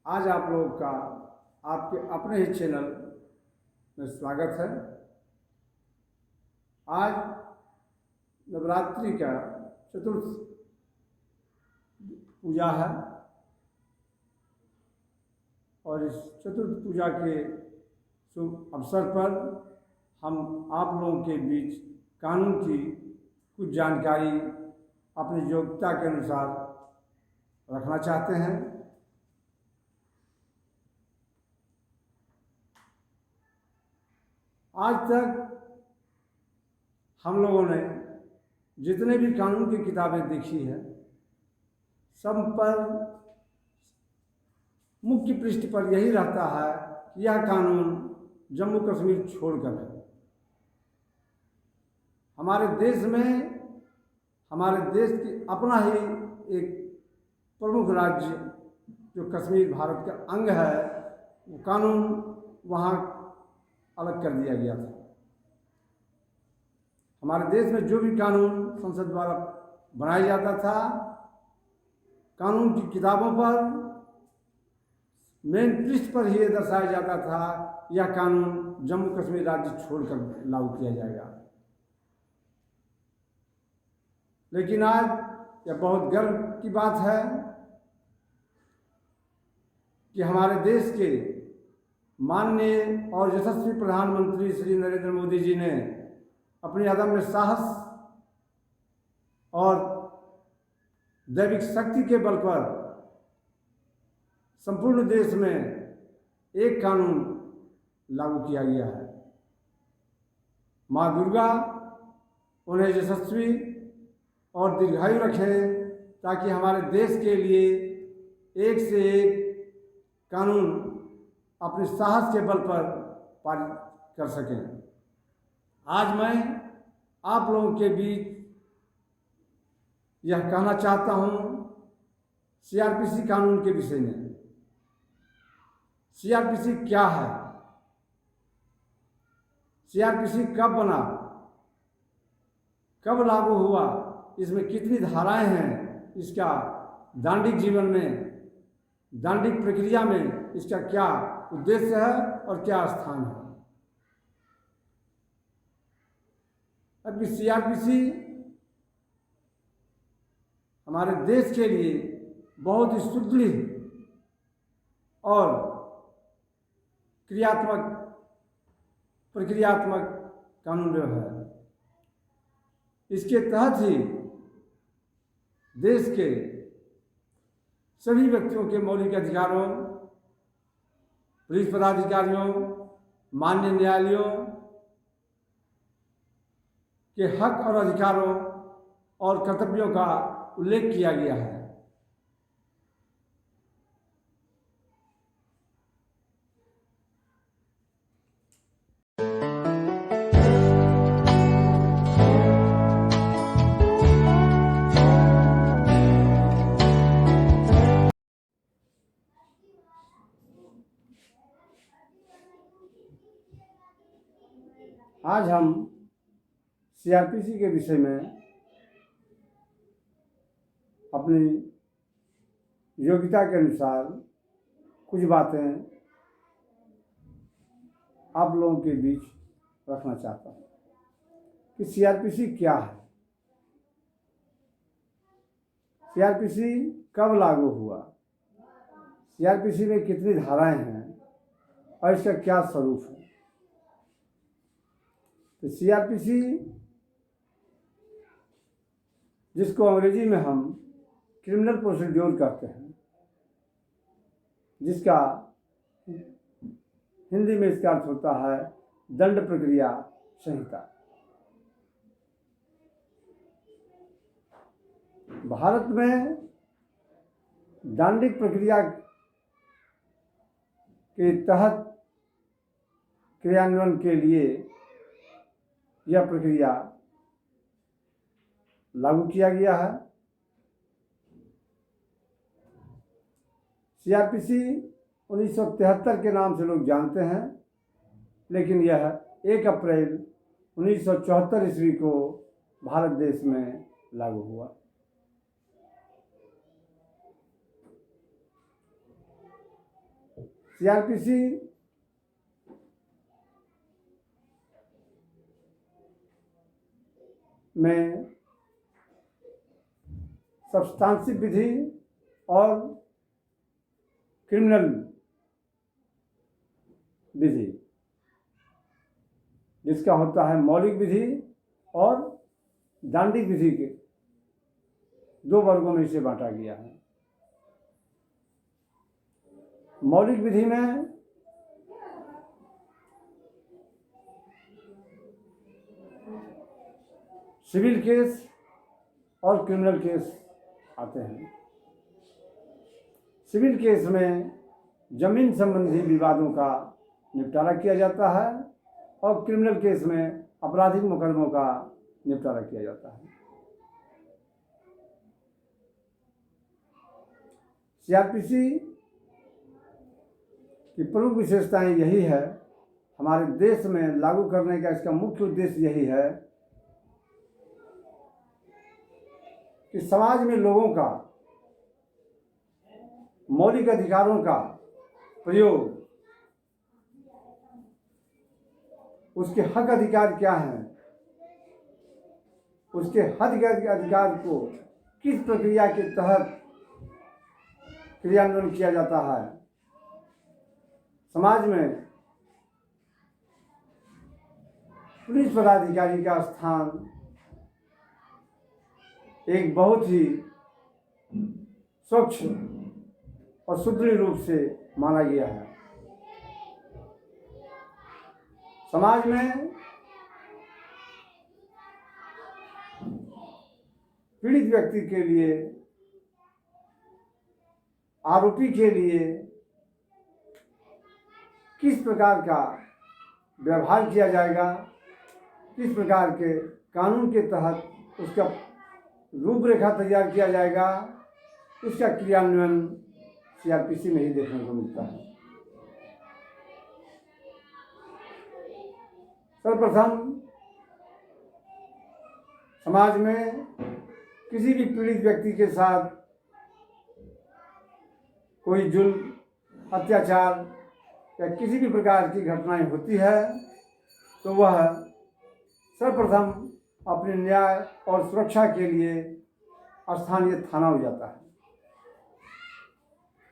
आज आप लोगों का आपके अपने ही चैनल में स्वागत है। आज नवरात्रि का चतुर्थ पूजा है और इस चतुर्थ पूजा के शुभ अवसर पर हम आप लोगों के बीच कानून की कुछ जानकारी अपनी योग्यता के अनुसार रखना चाहते हैं। आज तक हम लोगों ने जितने भी कानून की किताबें देखी हैं, सब पर मुख्य पृष्ठ पर यही रहता है कि यह कानून जम्मू कश्मीर छोड़कर है। हमारे देश की अपना ही एक प्रमुख राज्य जो कश्मीर भारत का अंग है, वो कानून वहाँ अलग कर दिया गया था। हमारे देश में जो भी कानून संसद द्वारा बनाया जाता था, कानून की किताबों पर मेन पृष्ठ पर ही दर्शाया जाता था यह कानून जम्मू कश्मीर राज्य छोड़कर लागू किया जाएगा। लेकिन आज यह बहुत गर्व की बात है कि हमारे देश के माननीय और यशस्वी प्रधानमंत्री श्री नरेंद्र मोदी जी ने अपनी अदम्य साहस और दैविक शक्ति के बल पर संपूर्ण देश में एक कानून लागू किया गया है। माँ दुर्गा उन्हें यशस्वी और दीर्घायु रखें ताकि हमारे देश के लिए एक से एक कानून अपने साहस के बल पर पारित कर सकें। आज मैं आप लोगों के बीच यह कहना चाहता हूँ सीआरपीसी कानून के विषय में। सीआरपीसी क्या है, सीआरपीसी कब बना, कब लागू हुआ, इसमें कितनी धाराएं हैं, इसका दांडिक जीवन में, दांडिक प्रक्रिया में इसका क्या उद्देश्य है और क्या स्थान है। अब सीआरपीसी हमारे देश के लिए बहुत ही सुदृढ़ और प्रक्रियात्मक कानून है। इसके तहत ही देश के सभी व्यक्तियों के मौलिक अधिकारों, पुलिस पदाधिकारियों, माननीय न्यायालयों के हक और अधिकारों और कर्तव्यों का उल्लेख किया गया है। आज हम सीआरपीसी के विषय में अपनी योग्यता के अनुसार कुछ बातें आप लोगों के बीच रखना चाहता हूँ कि सीआरपीसी क्या है, सीआरपीसी कब लागू हुआ, सीआरपीसी में कितनी धाराएं हैं और इसका क्या स्वरूप है। तो सीआरपीसी, जिसको अंग्रेजी में हम क्रिमिनल प्रोसीड्योर कहते हैं, जिसका हिंदी में इसका अर्थ होता है दंड प्रक्रिया संहिता। भारत में दांडिक प्रक्रिया के तहत क्रियान्वयन के लिए यह प्रक्रिया लागू किया गया है। सीआरपीसी 1973 के नाम से लोग जानते हैं, लेकिन यह 1 अप्रैल 1974 ईस्वी को भारत देश में लागू हुआ। सीआरपीसी में सब्सटेंटिव विधि और क्रिमिनल विधि, जिसका होता है मौलिक विधि और दंडिक विधि के 2 वर्गों में इसे बांटा गया है। मौलिक विधि में सिविल केस और क्रिमिनल केस आते हैं। सिविल केस में जमीन संबंधी विवादों का निपटारा किया जाता है और क्रिमिनल केस में आपराधिक मुकदमों का निपटारा किया जाता है। सीआरपीसी की प्रमुख विशेषताएं यही है, हमारे देश में लागू करने का इसका मुख्य उद्देश्य यही है कि समाज में लोगों का मौलिक अधिकारों का प्रयोग, उसके हक अधिकार क्या हैं, उसके हक अधिकार को किस प्रक्रिया के तहत क्रियान्वयन किया जाता है, समाज में पुलिस पदाधिकारी का स्थान एक बहुत ही स्वच्छ और सुदृढ़ रूप से माना गया है। समाज में पीड़ित व्यक्ति के लिए, आरोपी के लिए किस प्रकार का व्यवहार किया जाएगा, किस प्रकार के कानून के तहत उसका रूपरेखा तैयार किया जाएगा, इसका क्रियान्वयन सीआरपीसी में ही देखने को मिलता है। सर्वप्रथम समाज में किसी भी पीड़ित व्यक्ति के साथ कोई जुल्म, अत्याचार या किसी भी प्रकार की घटनाएं होती है तो वह सर्वप्रथम अपने न्याय और सुरक्षा के लिए स्थानीय थाना हो जाता है।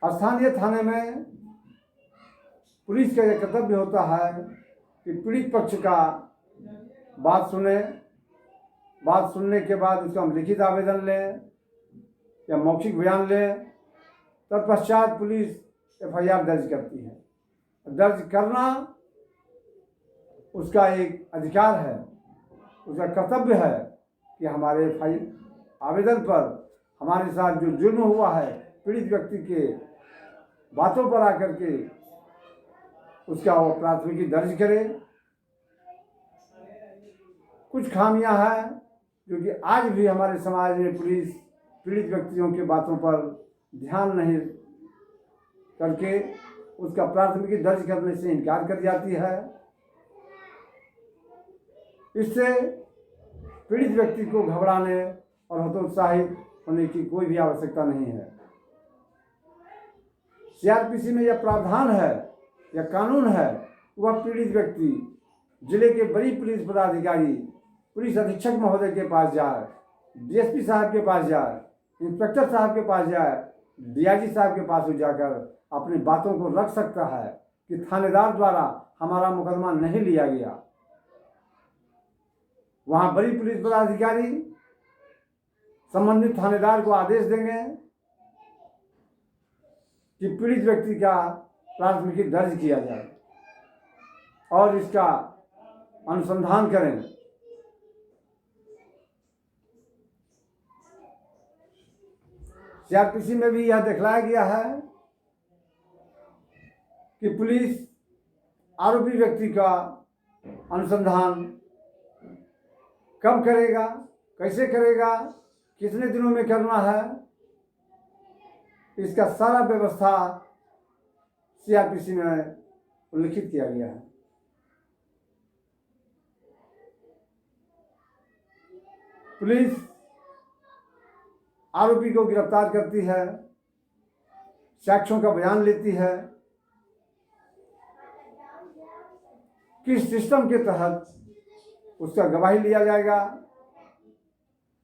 स्थानीय थाने में पुलिस का यह कर्तव्य होता है कि पीड़ित पक्ष का बात सुने, बात सुनने के बाद उसका हम लिखित आवेदन लें या मौखिक बयान लें, तत्पश्चात पुलिस एफआईआर दर्ज करती है। दर्ज करना उसका एक अधिकार है, उसका कर्तव्य है कि हमारे आवेदन पर हमारे साथ जो जुर्म हुआ है, पीड़ित व्यक्ति के बातों पर आकर के उसका वो प्राथमिकी दर्ज करे। कुछ खामियां हैं जो कि आज भी हमारे समाज में पुलिस पीड़ित व्यक्तियों के बातों पर ध्यान नहीं करके उसका प्राथमिकी दर्ज करने से इनकार कर जाती है। इससे पीड़ित व्यक्ति को घबराने और हतोत्साहित होने की कोई भी आवश्यकता नहीं है। सीआरपीसी में यह प्रावधान है या कानून है, वह पीड़ित व्यक्ति जिले के वरीय पुलिस पदाधिकारी, पुलिस अधीक्षक महोदय के पास जाए, डीएसपी साहब के पास जाए, इंस्पेक्टर साहब के पास जाए, डीआईजी साहब के पास जाकर अपनी बातों को रख सकता है कि थानेदार द्वारा हमारा मुकदमा नहीं लिया गया। वहाँ वरीय पुलिस पदाधिकारी संबंधित थानेदार को आदेश देंगे कि पीड़ित व्यक्ति का प्राथमिकी दर्ज किया जाए और इसका अनुसंधान करें। सीआरपीसी में भी यह दिखलाया गया है कि पुलिस आरोपी व्यक्ति का अनुसंधान कब करेगा, कैसे करेगा, कितने दिनों में करना है, इसका सारा व्यवस्था सीआरपीसी में उल्लिखित किया गया है। पुलिस आरोपी को गिरफ्तार करती है, साक्ष्यों का बयान लेती है, किस सिस्टम के तहत उसका गवाही लिया जाएगा,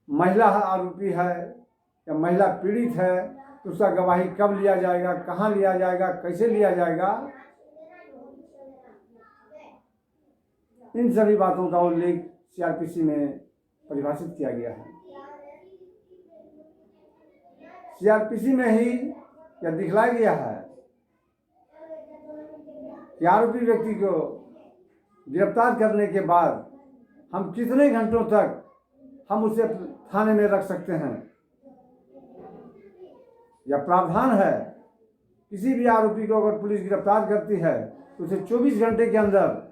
महिला आरोपी है या महिला पीड़ित है तो उसका गवाही कब लिया जाएगा, कहाँ लिया जाएगा, कैसे लिया जाएगा, इन सभी बातों का उल्लेख सीआरपीसी में परिभाषित किया गया है। सीआरपीसी में ही यह दिखलाया गया है कि आरोपी व्यक्ति को गिरफ्तार करने के बाद हम कितने घंटों तक हम उसे थाने में रख सकते हैं। यह प्रावधान है किसी भी आरोपी को अगर पुलिस गिरफ्तार करती है तो उसे 24 घंटे के अंदर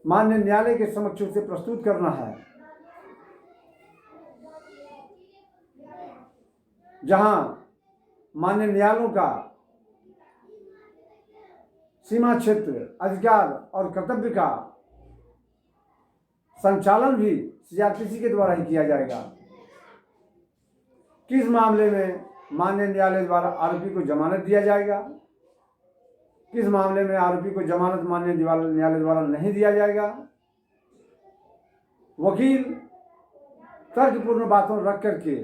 माननीय न्यायालय के समक्ष उसे प्रस्तुत करना है, जहां माननीय न्यायालयों का सीमा क्षेत्र, अधिकार और कर्तव्य का संचालन भी सीआरपीसी के द्वारा ही किया जाएगा। किस मामले में माननीय न्यायालय द्वारा आरोपी को जमानत दिया जाएगा, किस मामले में आरोपी को जमानत माननीय न्यायालय द्वारा नहीं दिया जाएगा। वकील तर्कपूर्ण बातों रख करके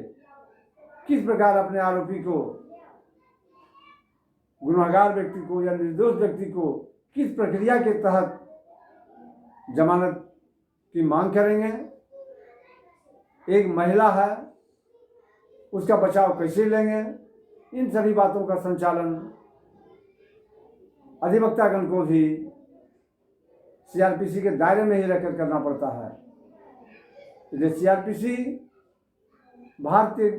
किस प्रकार अपने आरोपी को, गुनहगार व्यक्ति को या निर्दोष व्यक्ति को किस प्रक्रिया के तहत जमानत की मांग करेंगे। एक महिला है, उसका बचाव कैसे लेंगे, इन सभी बातों का संचालन अधिवक्तागण को भी सीआरपीसी के दायरे में ही रहकर करना पड़ता है। इसलिए सीआरपीसी भारतीय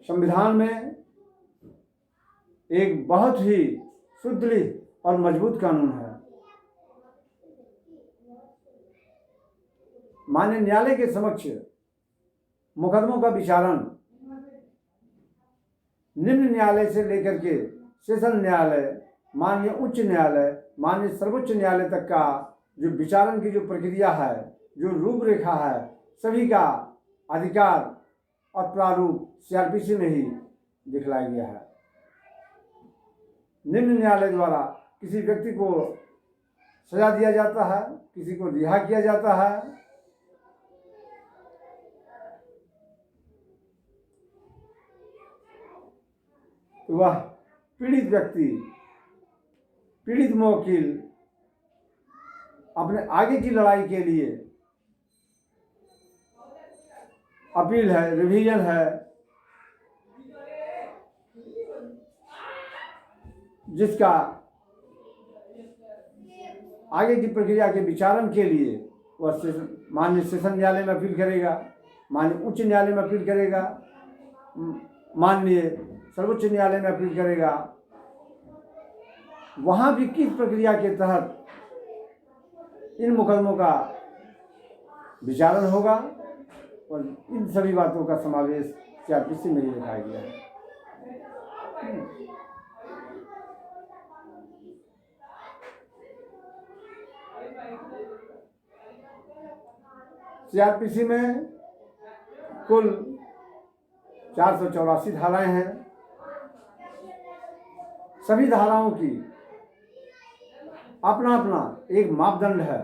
संविधान में एक बहुत ही सुदृढ़ और मजबूत कानून है। माननीय न्यायालय के समक्ष मुकदमों का विचारण निम्न न्यायालय से लेकर के सेशन न्यायालय, माननीय उच्च न्यायालय, माननीय सर्वोच्च न्यायालय तक का जो विचारण की जो प्रक्रिया है, जो रूपरेखा है, सभी का अधिकार और प्रारूप सीआरपीसी में ही दिखलाया गया है। निम्न न्यायालय द्वारा किसी व्यक्ति को सजा दिया जाता है, किसी को रिहा किया जाता है, तो वह पीड़ित व्यक्ति, पीड़ित मवकील अपने आगे की लड़ाई के लिए अपील है, रिवीजन है, जिसका आगे की प्रक्रिया के विचारण के लिए वह माननीय सेशन न्यायालय में अपील करेगा, माननीय उच्च न्यायालय में अपील करेगा, माननीय सर्वोच्च न्यायालय में अपील करेगा। वहाँ भी किस प्रक्रिया के तहत इन मुकदमों का विचारण होगा और इन सभी बातों का समावेश सीआरपीसी में ही लिखा गया है। सीआरपीसी में कुल 484 धाराएं हैं। सभी धाराओं की अपना अपना एक मापदंड है,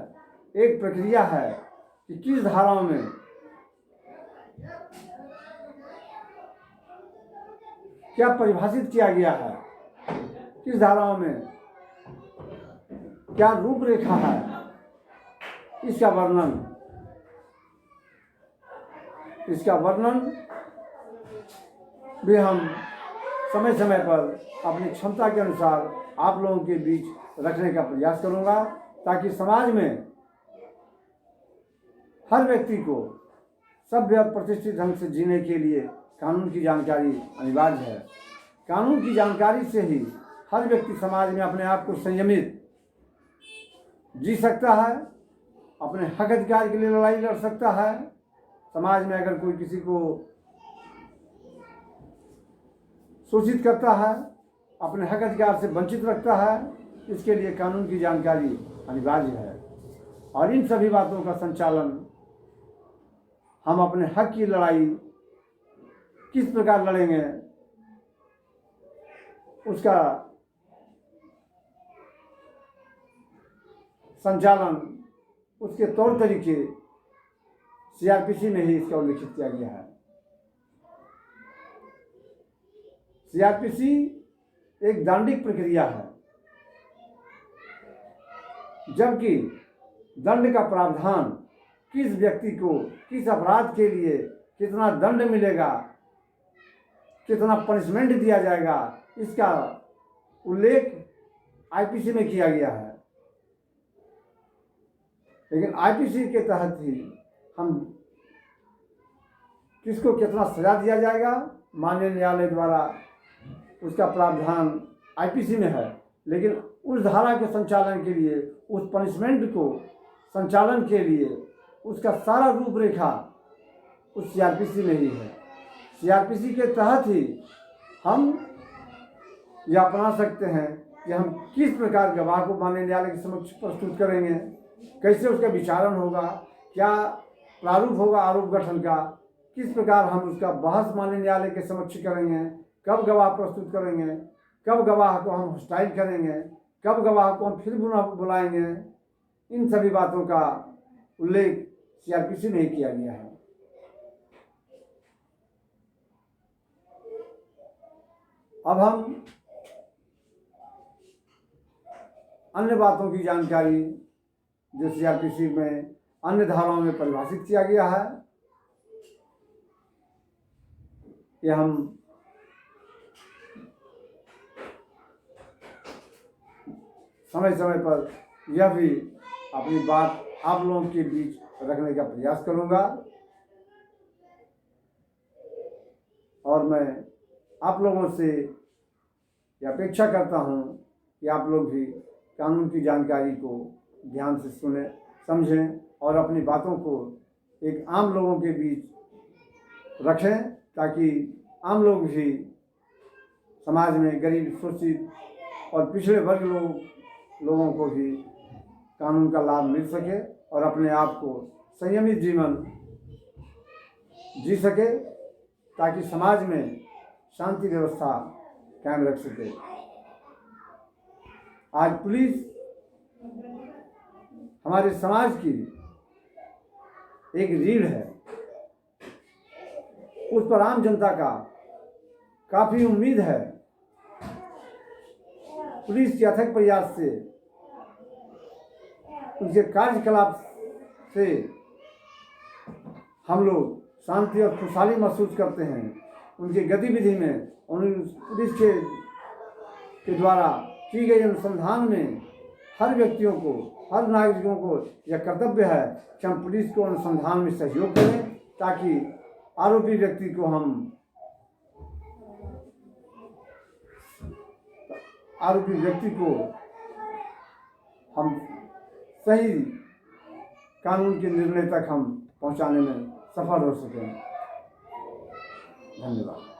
एक प्रक्रिया है कि किस धाराओं में क्या परिभाषित किया गया है, किस धाराओं में क्या रूपरेखा है, इसका वर्णन भी हम समय समय पर अपनी क्षमता के अनुसार आप लोगों के बीच रखने का प्रयास करूंगा, ताकि समाज में हर व्यक्ति को सभ्य और प्रतिष्ठित ढंग से जीने के लिए कानून की जानकारी अनिवार्य है। कानून की जानकारी से ही हर व्यक्ति समाज में अपने आप को संयमित जी सकता है, अपने हक अधिकार के लिए लड़ाई लड़ सकता है। समाज में अगर कोई किसी को शोषित करता है, अपने हक अधिकार से वंचित रखता है, इसके लिए कानून की जानकारी अनिवार्य है। और इन सभी बातों का संचालन हम अपने हक की लड़ाई किस प्रकार लड़ेंगे, उसका संचालन, उसके तौर तरीके सीआरपीसी में ही इसका उल्लेखित किया गया है। सीआरपीसी एक दंडिक प्रक्रिया है, जबकि दंड का प्रावधान किस व्यक्ति को किस अपराध के लिए कितना दंड मिलेगा, कितना पनिशमेंट दिया जाएगा, इसका उल्लेख आईपीसी में किया गया है। लेकिन आईपीसी के तहत ही हम किसको कितना सजा दिया जाएगा, माननीय न्यायालय द्वारा उसका प्रावधान आईपीसी में है। लेकिन उस धारा के संचालन के लिए, उस पनिशमेंट को संचालन के लिए उसका सारा रूपरेखा उस सीआरपीसी में ही है। सीआरपीसी के तहत ही हम यह अपना सकते हैं कि हम किस प्रकार गवाह को माननीय न्यायालय के समक्ष प्रस्तुत करेंगे, कैसे उसका विचारण होगा, क्या प्रारूप होगा आरोप गठन का, किस प्रकार हम उसका बहस माननीय न्यायालय के समक्ष करेंगे, कब गवाह प्रस्तुत करेंगे, कब गवाह को हम हॉस्टाइल करेंगे, कब गवाह को हम फिर बुलाएंगे। इन सभी बातों का उल्लेख सीआरपीसी में ही किया गया है। अब हम अन्य बातों की जानकारी जो सीआरपीसी में अन्य धाराओं में परिभाषित किया गया है, कि हम समय समय पर यह भी अपनी बात आप लोगों के बीच रखने का प्रयास करूंगा, और मैं आप लोगों से यह अपेक्षा करता हूं कि आप लोग भी कानून की जानकारी को ध्यान से सुने, समझें और अपनी बातों को एक आम लोगों के बीच रखें, ताकि आम लोग भी समाज में गरीब, शोषित और पिछड़े वर्ग लोगों को भी कानून का लाभ मिल सके और अपने आप को संयमित जीवन जी सके, ताकि समाज में शांति व्यवस्था कायम रख सके। आज पुलिस हमारे समाज की एक रीढ़ है, उस पर आम जनता का काफ़ी उम्मीद है। पुलिस के अथक प्रयास से, उनके कार्यकलाप से हम लोग शांति और खुशहाली महसूस करते हैं। उनकी गतिविधि में, पुलिस के द्वारा की गई अनुसंधान में हर व्यक्तियों को, हर नागरिकों को यह कर्तव्य है कि हम पुलिस को अनुसंधान में सहयोग करें, ताकि आरोपी व्यक्ति को हम सही कानून के निर्णय तक हम पहुंचाने में सफल हो सकें। धन्यवाद।